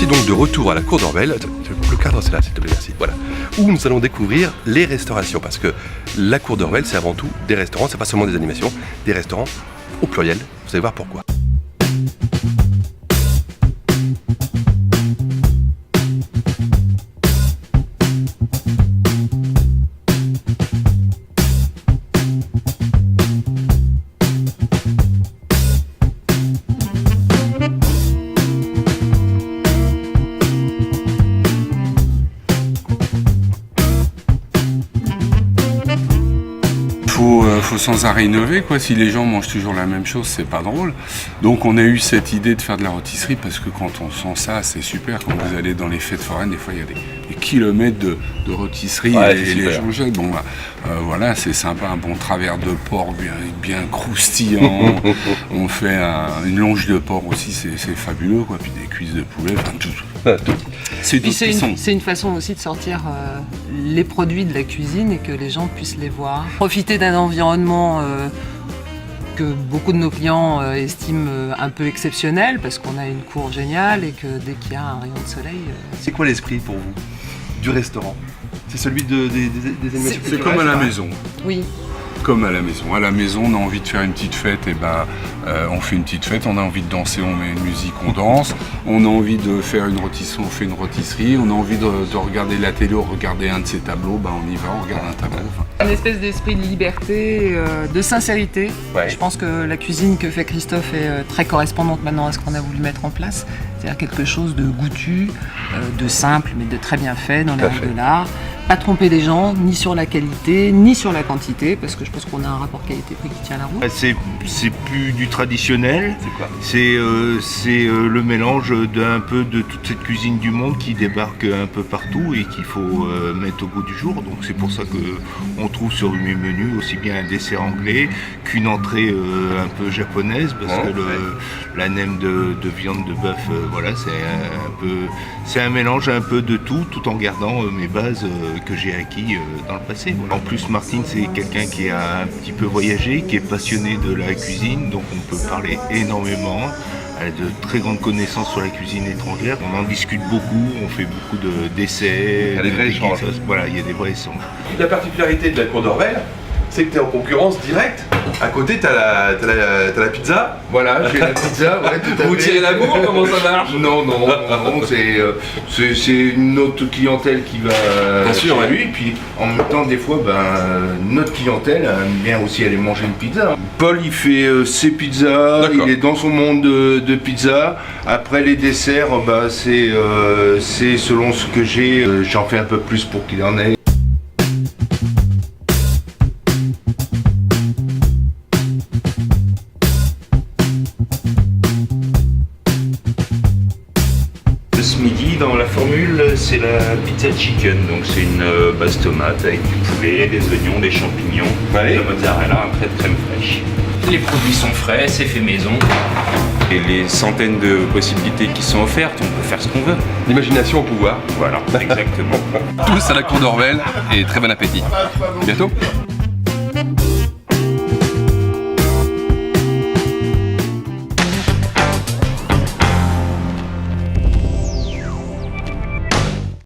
Voici donc de retour à la cour d'Orvel. Le cadre c'est là, s'il te plaît, merci. Voilà. Où nous allons découvrir les restaurations. Parce que la cour d'Orvel, c'est avant tout des restaurants, c'est pas seulement des animations, des restaurants au pluriel. Vous allez voir pourquoi. Faut sans arrêt innover, quoi. Si les gens mangent toujours la même chose, c'est pas drôle. Donc on a eu cette idée de faire de la rôtisserie parce que quand on sent ça, c'est super. Quand vous allez dans les fêtes foraines, des fois il y a des kilomètres de rôtisserie et les gens jettent. Bon, voilà, c'est sympa, un bon travers de porc bien croustillant. On fait une longe de porc aussi, c'est fabuleux, quoi. Puis des cuisses de poulet, enfin tout. C'est une façon aussi de sortir les produits de la cuisine et que les gens puissent les voir. Profiter d'un environnement que beaucoup de nos clients estiment un peu exceptionnel parce qu'on a une cour géniale et que dès qu'il y a un rayon de soleil... C'est quoi l'esprit pour vous du restaurant? C'est celui des animations? C'est comme à la maison. Oui. Comme à la maison. À la maison, on a envie de faire une petite fête, et on fait une petite fête. On a envie de danser, on met une musique, on danse. On a envie de faire une rôtisserie, on fait une rôtisserie. On a envie de regarder la télé ou regarder un de ces tableaux, on y va, on regarde un tableau. Une espèce d'esprit de liberté, de sincérité. Ouais. Je pense que la cuisine que fait Christophe est très correspondante maintenant à ce qu'on a voulu mettre en place. C'est-à-dire quelque chose de goûtu, de simple, mais de très bien fait dans les règles de l'art. Pas tromper les gens, ni sur la qualité, ni sur la quantité, parce que je pense qu'on a un rapport qualité-prix qui tient la route. C'est plus du traditionnel, c'est le mélange d'un peu de toute cette cuisine du monde qui débarque un peu partout et qu'il faut mettre au goût du jour. Donc c'est pour ça qu'on trouve sur mes menus aussi bien un dessert anglais qu'une entrée un peu japonaise, parce que la nem de viande de bœuf, voilà, c'est un mélange un peu de tout en gardant mes bases que j'ai acquis dans le passé. Voilà. En plus, Martine, c'est quelqu'un qui a un petit peu voyagé, qui est passionné de la cuisine, donc on peut parler énormément. Elle a de très grandes connaissances sur la cuisine étrangère. On en discute beaucoup, on fait beaucoup d'essais. Il y a des vrais échanges. Voilà, il y a des vrais échanges. La particularité de la cour d'Orvel, c'est que tu es en concurrence directe. À côté, tu as la pizza. Voilà, j'ai la pizza, ouais, tout à fait. Vous tirez la bourre, comment ça marche? Non, c'est une autre clientèle qui va Bien sûr, chez lui. Et puis en même temps, des fois, notre clientèle aime bien aussi aller manger une pizza. Paul, il fait ses pizzas, il est dans son monde de pizza. Après les desserts, c'est selon ce que j'ai. J'en fais un peu plus pour qu'il en ait. Ce midi, dans la formule, c'est la pizza chicken. Donc c'est une base tomate avec du poulet, des oignons, des champignons, de la mozzarella, après de crème fraîche. Les produits sont frais, c'est fait maison. Et les centaines de possibilités qui sont offertes, on peut faire ce qu'on veut. L'imagination au pouvoir. Voilà, exactement. Tous à la cour d'Orvel et très bon appétit. À bientôt.